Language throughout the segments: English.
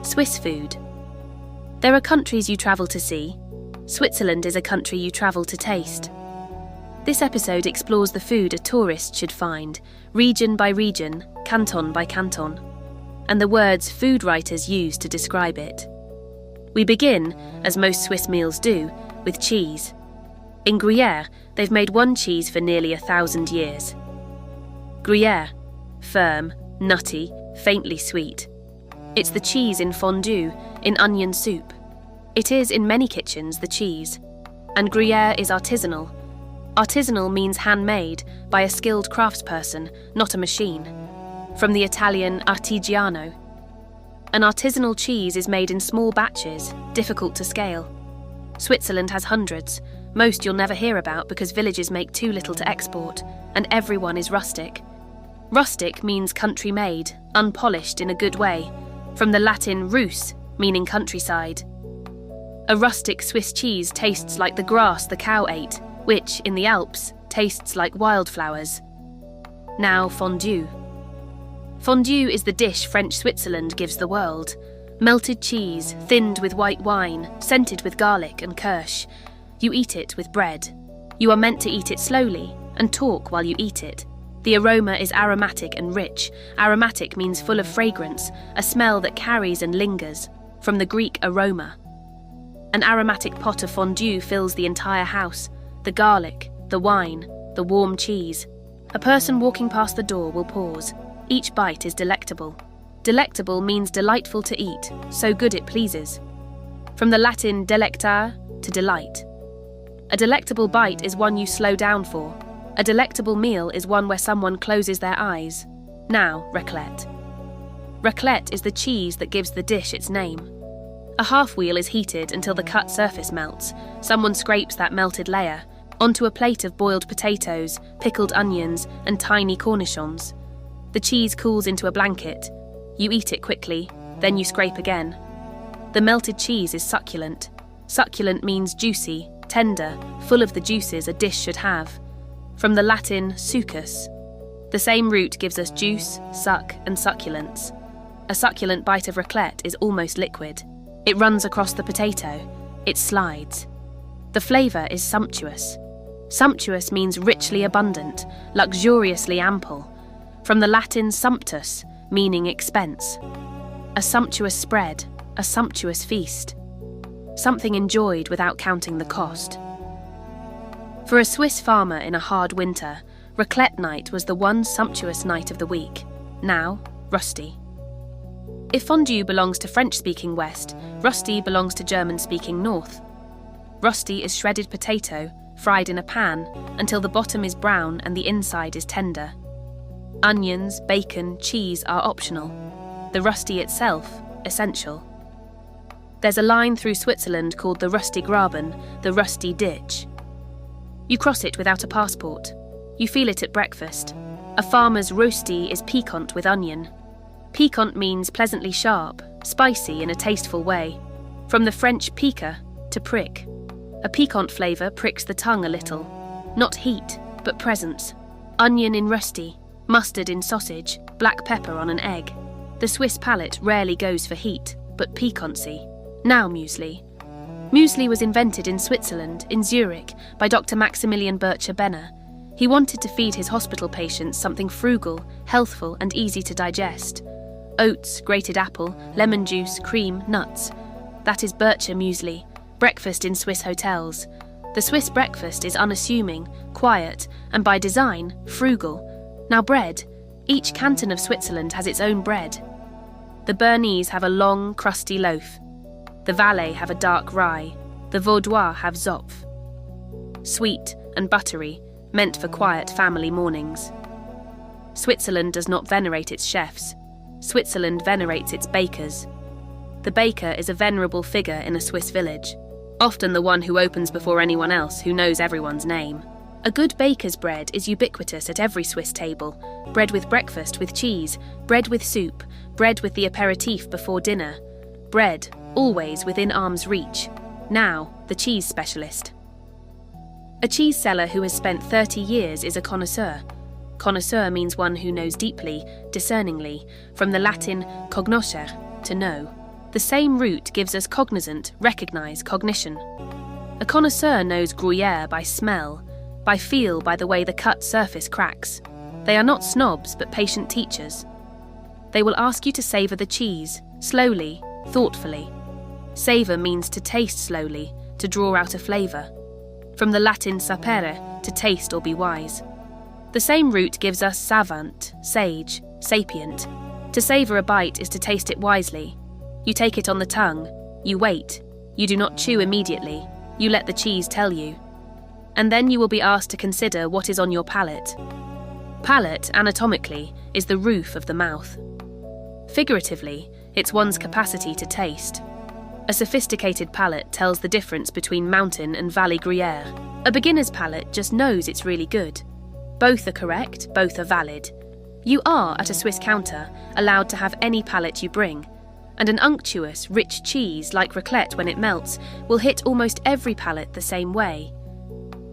Swiss food. There are countries you travel to see. Switzerland is a country you travel to taste. This episode explores the food a tourist should find, region by region, canton by canton, and the words food writers use to describe it. We begin, as most Swiss meals do, with cheese. In Gruyère, they've made one cheese for nearly 1,000 years. Gruyère, firm, nutty, faintly sweet. It's the cheese in fondue, in onion soup. It is, in many kitchens, the cheese. And Gruyère is artisanal. Artisanal means handmade, by a skilled craftsperson, not a machine. From the Italian artigiano. An artisanal cheese is made in small batches, difficult to scale. Switzerland has hundreds, most you'll never hear about because villages make too little to export, and everyone is rustic. Rustic means country-made, unpolished in a good way, from the Latin rus, meaning countryside. A rustic Swiss cheese tastes like the grass the cow ate, which, in the Alps, tastes like wildflowers. Now fondue. Fondue is the dish French Switzerland gives the world. Melted cheese, thinned with white wine, scented with garlic and kirsch. You eat it with bread. You are meant to eat it slowly and talk while you eat it. The aroma is aromatic and rich. Aromatic means full of fragrance, a smell that carries and lingers, from the Greek aroma. An aromatic pot of fondue fills the entire house. The garlic, the wine, the warm cheese. A person walking past the door will pause. Each bite is delectable. Delectable means delightful to eat, so good it pleases. From the Latin delectare, to delight. A delectable bite is one you slow down for. A delectable meal is one where someone closes their eyes. Now, raclette. Raclette is the cheese that gives the dish its name. A half wheel is heated until the cut surface melts. Someone scrapes that melted layer onto a plate of boiled potatoes, pickled onions, and tiny cornichons. The cheese cools into a blanket. You eat it quickly, then you scrape again. The melted cheese is succulent. Succulent means juicy, tender, full of the juices a dish should have. From the Latin succus. The same root gives us juice, suck, and succulence. A succulent bite of raclette is almost liquid. It runs across the potato. It slides. The flavour is sumptuous. Sumptuous means richly abundant, luxuriously ample. From the Latin sumptus, meaning expense. A sumptuous spread, a sumptuous feast. Something enjoyed without counting the cost. For a Swiss farmer in a hard winter, raclette night was the one sumptuous night of the week. Now, rösti. If fondue belongs to French-speaking West, rösti belongs to German-speaking North. Rösti is shredded potato, fried in a pan, until the bottom is brown and the inside is tender. Onions, bacon, cheese are optional. The rösti itself, essential. There's a line through Switzerland called the Rusty Graben, the Rusty Ditch. You cross it without a passport. You feel it at breakfast. A farmer's rösti is piquant with onion. Piquant means pleasantly sharp, spicy in a tasteful way. From the French piquer, to prick. A piquant flavour pricks the tongue a little. Not heat, but presence. Onion in rösti, mustard in sausage, black pepper on an egg. The Swiss palate rarely goes for heat, but piquancy. Now muesli. Muesli was invented in Switzerland, in Zurich, by Dr. Maximilian Bircher-Benner. He wanted to feed his hospital patients something frugal, healthful, and easy to digest. Oats, grated apple, lemon juice, cream, nuts. That is Bircher muesli, breakfast in Swiss hotels. The Swiss breakfast is unassuming, quiet, and by design, frugal. Now bread. Each canton of Switzerland has its own bread. The Bernese have a long, crusty loaf. The Valais have a dark rye. The Vaudois have zopf. Sweet and buttery, meant for quiet family mornings. Switzerland does not venerate its chefs. Switzerland venerates its bakers. The baker is a venerable figure in a Swiss village, often the one who opens before anyone else, who knows everyone's name. A good baker's bread is ubiquitous at every Swiss table. Bread with breakfast with cheese, bread with soup, bread with the aperitif before dinner. Bread, always within arm's reach. Now, the cheese specialist. A cheese seller who has spent 30 years is a connoisseur. Connoisseur means one who knows deeply, discerningly, from the Latin cognoscere, to know. The same root gives us cognizant, recognize, cognition. A connoisseur knows Gruyère by smell, by feel, by the way the cut surface cracks. They are not snobs, but patient teachers. They will ask you to savour the cheese, slowly, thoughtfully. Savour means to taste slowly, to draw out a flavour. From the Latin sapere, to taste or be wise. The same root gives us savant, sage, sapient. To savour a bite is to taste it wisely. You take it on the tongue, you wait, you do not chew immediately, you let the cheese tell you. And then you will be asked to consider what is on your palate. Palate, anatomically, is the roof of the mouth. Figuratively, it's one's capacity to taste. A sophisticated palate tells the difference between mountain and valley Gruyère. A beginner's palate just knows it's really good. Both are correct, both are valid. You are, at a Swiss counter, allowed to have any palate you bring, and an unctuous, rich cheese like raclette when it melts will hit almost every palate the same way.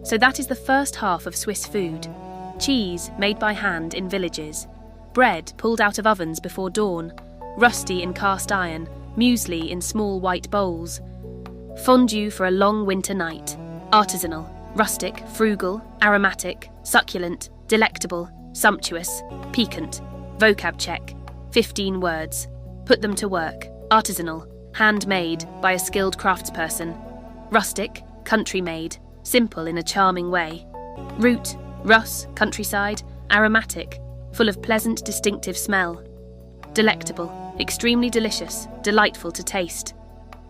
So that is the first half of Swiss food. Cheese made by hand in villages, bread pulled out of ovens before dawn, rösti in cast iron, muesli in small white bowls, fondue for a long winter night, artisanal, rustic, frugal, aromatic, succulent, delectable, sumptuous, piquant, vocab check, 15 words, put them to work, artisanal, handmade by a skilled craftsperson, rustic, country-made, simple in a charming way, root, Russ, countryside, aromatic, full of pleasant, distinctive smell, delectable, extremely delicious, delightful to taste,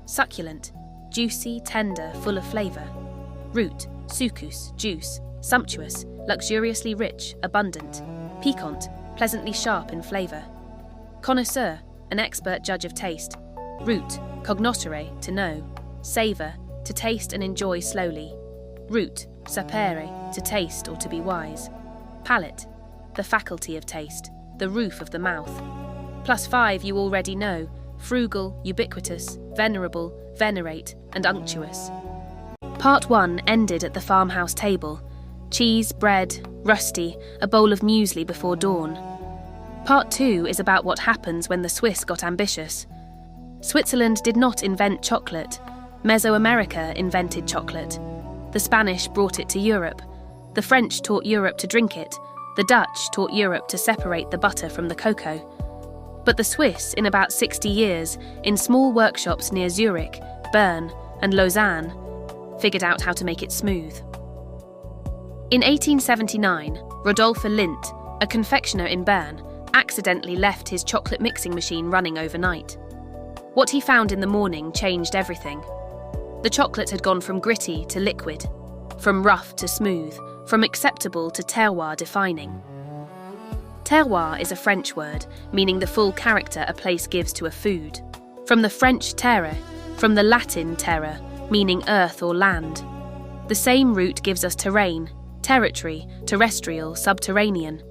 succulent, juicy, tender, full of flavour, root, sucus, juice, sumptuous, luxuriously rich, abundant, piquant, pleasantly sharp in flavour, connoisseur, an expert judge of taste, root, cognoscere, to know, savour, to taste and enjoy slowly, root, sapere, to taste or to be wise, palate, the faculty of taste, the roof of the mouth. +5 you already know, frugal, ubiquitous, venerable, venerate, and unctuous. Part 1 ended at the farmhouse table. Cheese, bread, rösti, a bowl of muesli before dawn. Part 2 is about what happens when the Swiss got ambitious. Switzerland did not invent chocolate. Mesoamerica invented chocolate. The Spanish brought it to Europe. The French taught Europe to drink it. The Dutch taught Europe to separate the butter from the cocoa. But the Swiss, in about 60 years, in small workshops near Zurich, Bern, and Lausanne, figured out how to make it smooth. In 1879, Rodolphe Lindt, a confectioner in Bern, accidentally left his chocolate mixing machine running overnight. What he found in the morning changed everything. The chocolate had gone from gritty to liquid, from rough to smooth, from acceptable to terroir defining. Terroir is a French word, meaning the full character a place gives to a food. From the French terre, from the Latin terra, meaning earth or land. The same root gives us terrain, territory, terrestrial, subterranean.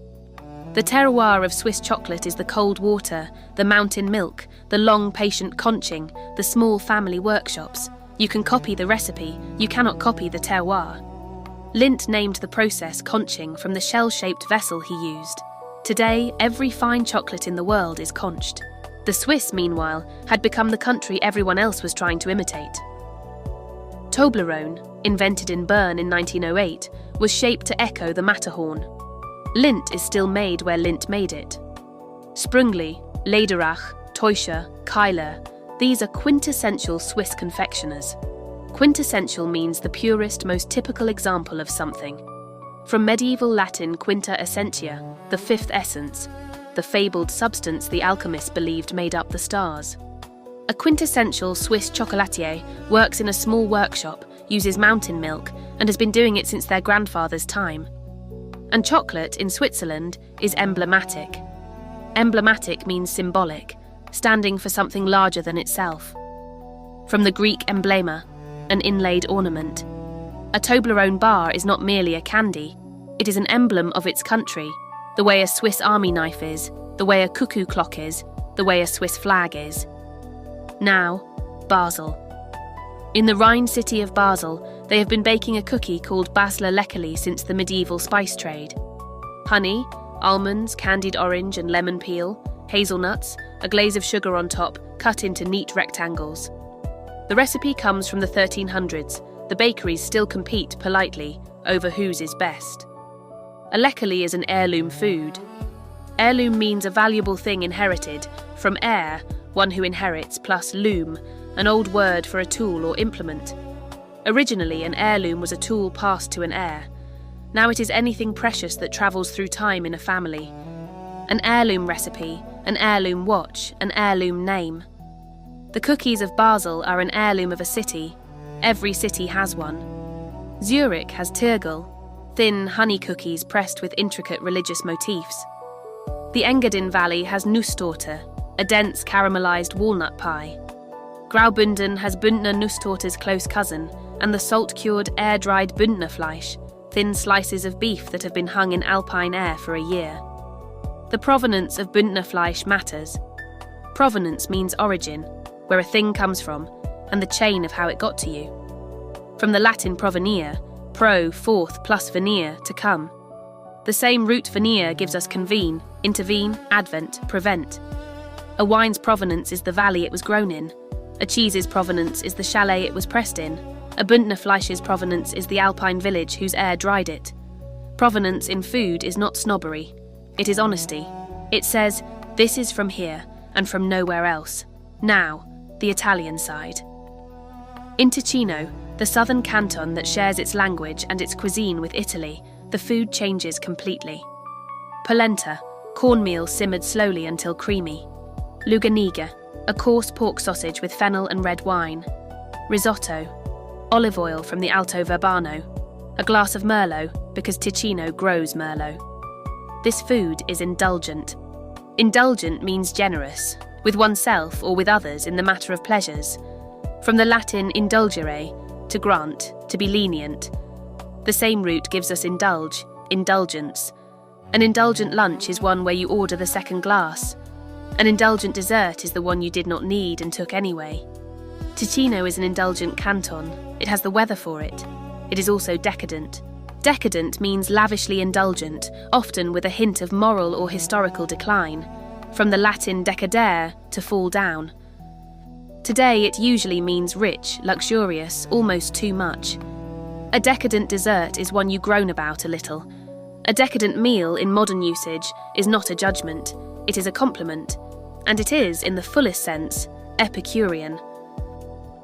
The terroir of Swiss chocolate is the cold water, the mountain milk, the long patient conching, the small family workshops. You can copy the recipe, you cannot copy the terroir. Lindt named the process conching from the shell-shaped vessel he used. Today, every fine chocolate in the world is conched. The Swiss, meanwhile, had become the country everyone else was trying to imitate. Toblerone, invented in Bern in 1908, was shaped to echo the Matterhorn. Lindt is still made where Lindt made it. Sprungli, Lederach, Teuscher, Keiler, these are quintessential Swiss confectioners. Quintessential means the purest, most typical example of something. From medieval Latin quinta essentia, the fifth essence, the fabled substance the alchemists believed made up the stars. A quintessential Swiss chocolatier works in a small workshop, uses mountain milk, and has been doing it since their grandfather's time. And chocolate in Switzerland is emblematic. Emblematic means symbolic, standing for something larger than itself. From the Greek emblema, an inlaid ornament. A Toblerone bar is not merely a candy, it is an emblem of its country, the way a Swiss army knife is, the way a cuckoo clock is, the way a Swiss flag is. Now, Basel. In the Rhine city of Basel, they have been baking a cookie called Basler Leckerli since the medieval spice trade. Honey, almonds, candied orange and lemon peel, hazelnuts, a glaze of sugar on top, cut into neat rectangles. The recipe comes from the 1300s. The bakeries still compete politely over whose is best. A lekkerli is an heirloom food. Heirloom means a valuable thing inherited, from heir, one who inherits, plus loom, an old word for a tool or implement. Originally, an heirloom was a tool passed to an heir. Now it is anything precious that travels through time in a family. An heirloom recipe, an heirloom watch, an heirloom name. The cookies of Basel are an heirloom of a city. Every city has one. Zurich has Tirgel, thin honey cookies pressed with intricate religious motifs. The Engadin Valley has Nusstorte, a dense caramelized walnut pie. Graubünden has Bündner Nusstorte's close cousin, and the salt-cured, air-dried Bündnerfleisch, thin slices of beef that have been hung in alpine air for a year. The provenance of Bündnerfleisch matters. Provenance means origin, where a thing comes from, and the chain of how it got to you. From the Latin provenire, pro, forth, plus venire, to come. The same root venire gives us convene, intervene, advent, prevent. A wine's provenance is the valley it was grown in. A cheese's provenance is the chalet it was pressed in. A Bündnerfleisch's provenance is the alpine village whose air dried it. Provenance in food is not snobbery. It is honesty. It says, this is from here, and from nowhere else. Now, the Italian side. In Ticino, the southern canton that shares its language and its cuisine with Italy, the food changes completely. Polenta, cornmeal simmered slowly until creamy. Luganiga, a coarse pork sausage with fennel and red wine. Risotto, olive oil from the Alto Verbano. A glass of Merlot, because Ticino grows Merlot. This food is indulgent. Indulgent means generous, with oneself or with others in the matter of pleasures. From the Latin indulgere, to grant, to be lenient. The same root gives us indulge, indulgence. An indulgent lunch is one where you order the second glass. An indulgent dessert is the one you did not need and took anyway. Ticino is an indulgent canton. It has the weather for it. It is also decadent. Decadent means lavishly indulgent, often with a hint of moral or historical decline. From the Latin decadere, to fall down. Today it usually means rich, luxurious, almost too much. A decadent dessert is one you groan about a little. A decadent meal in modern usage is not a judgment, it is a compliment. And it is, in the fullest sense, epicurean.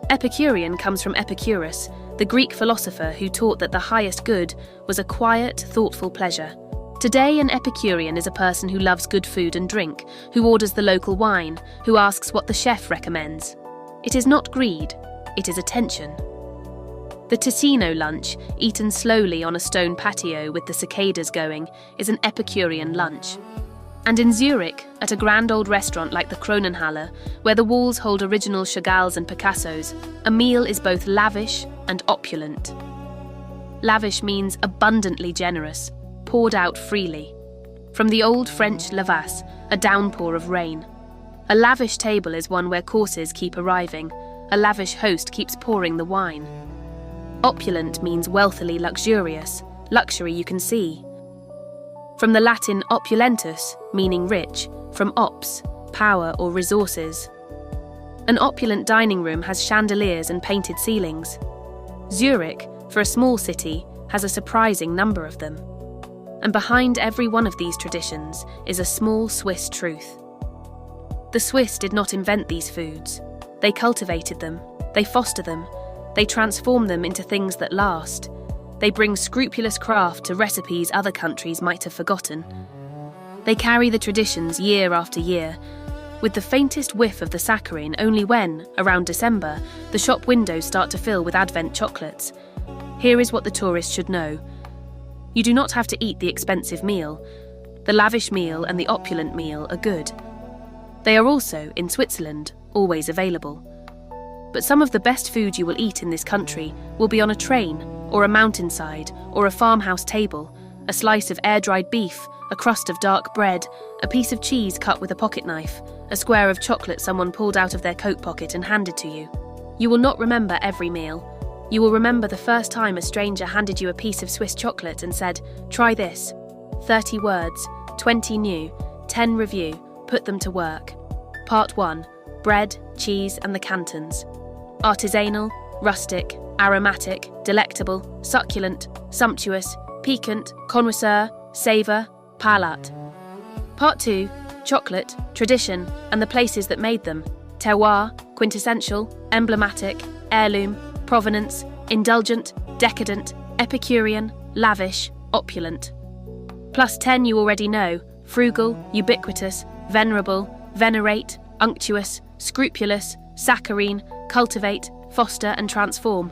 Epicurean comes from Epicurus, the Greek philosopher who taught that the highest good was a quiet, thoughtful pleasure. Today, an Epicurean is a person who loves good food and drink, who orders the local wine, who asks what the chef recommends. It is not greed, it is attention. The Ticino lunch, eaten slowly on a stone patio with the cicadas going, is an Epicurean lunch. And in Zurich, at a grand old restaurant like the Kronenhalle, where the walls hold original Chagalls and Picassos, a meal is both lavish and opulent. Lavish means abundantly generous, poured out freely. From the old French lavasse, a downpour of rain. A lavish table is one where courses keep arriving. A lavish host keeps pouring the wine. Opulent means wealthily luxurious, luxury you can see. From the Latin opulentus, meaning rich, from ops, power or resources. An opulent dining room has chandeliers and painted ceilings. Zurich, for a small city, has a surprising number of them. And behind every one of these traditions is a small Swiss truth. The Swiss did not invent these foods. They cultivated them, they foster them, they transform them into things that last. They bring scrupulous craft to recipes other countries might have forgotten. They carry the traditions year after year, with the faintest whiff of the saccharine only when, around December, the shop windows start to fill with Advent chocolates. Here is what the tourist should know. You do not have to eat the expensive meal. The lavish meal and the opulent meal are good. They are also, in Switzerland, always available. But some of the best food you will eat in this country will be on a train, or a mountainside, or a farmhouse table, a slice of air-dried beef, a crust of dark bread, a piece of cheese cut with a pocket knife, a square of chocolate someone pulled out of their coat pocket and handed to you. You will not remember every meal. You will remember the first time a stranger handed you a piece of Swiss chocolate and said, "Try this." 30 words, 20 new, 10 review, put them to work. Part 1. bread, cheese, and the Cantons. Artisanal, rustic, aromatic, delectable, succulent, sumptuous, piquant, connoisseur, savour, palate. Part 2, chocolate, tradition, and the places that made them. Terroir, quintessential, emblematic, heirloom, provenance, indulgent, decadent, epicurean, lavish, opulent. Plus 10 you already know: frugal, ubiquitous, venerable, venerate, unctuous, scrupulous, saccharine, cultivate, foster and transform.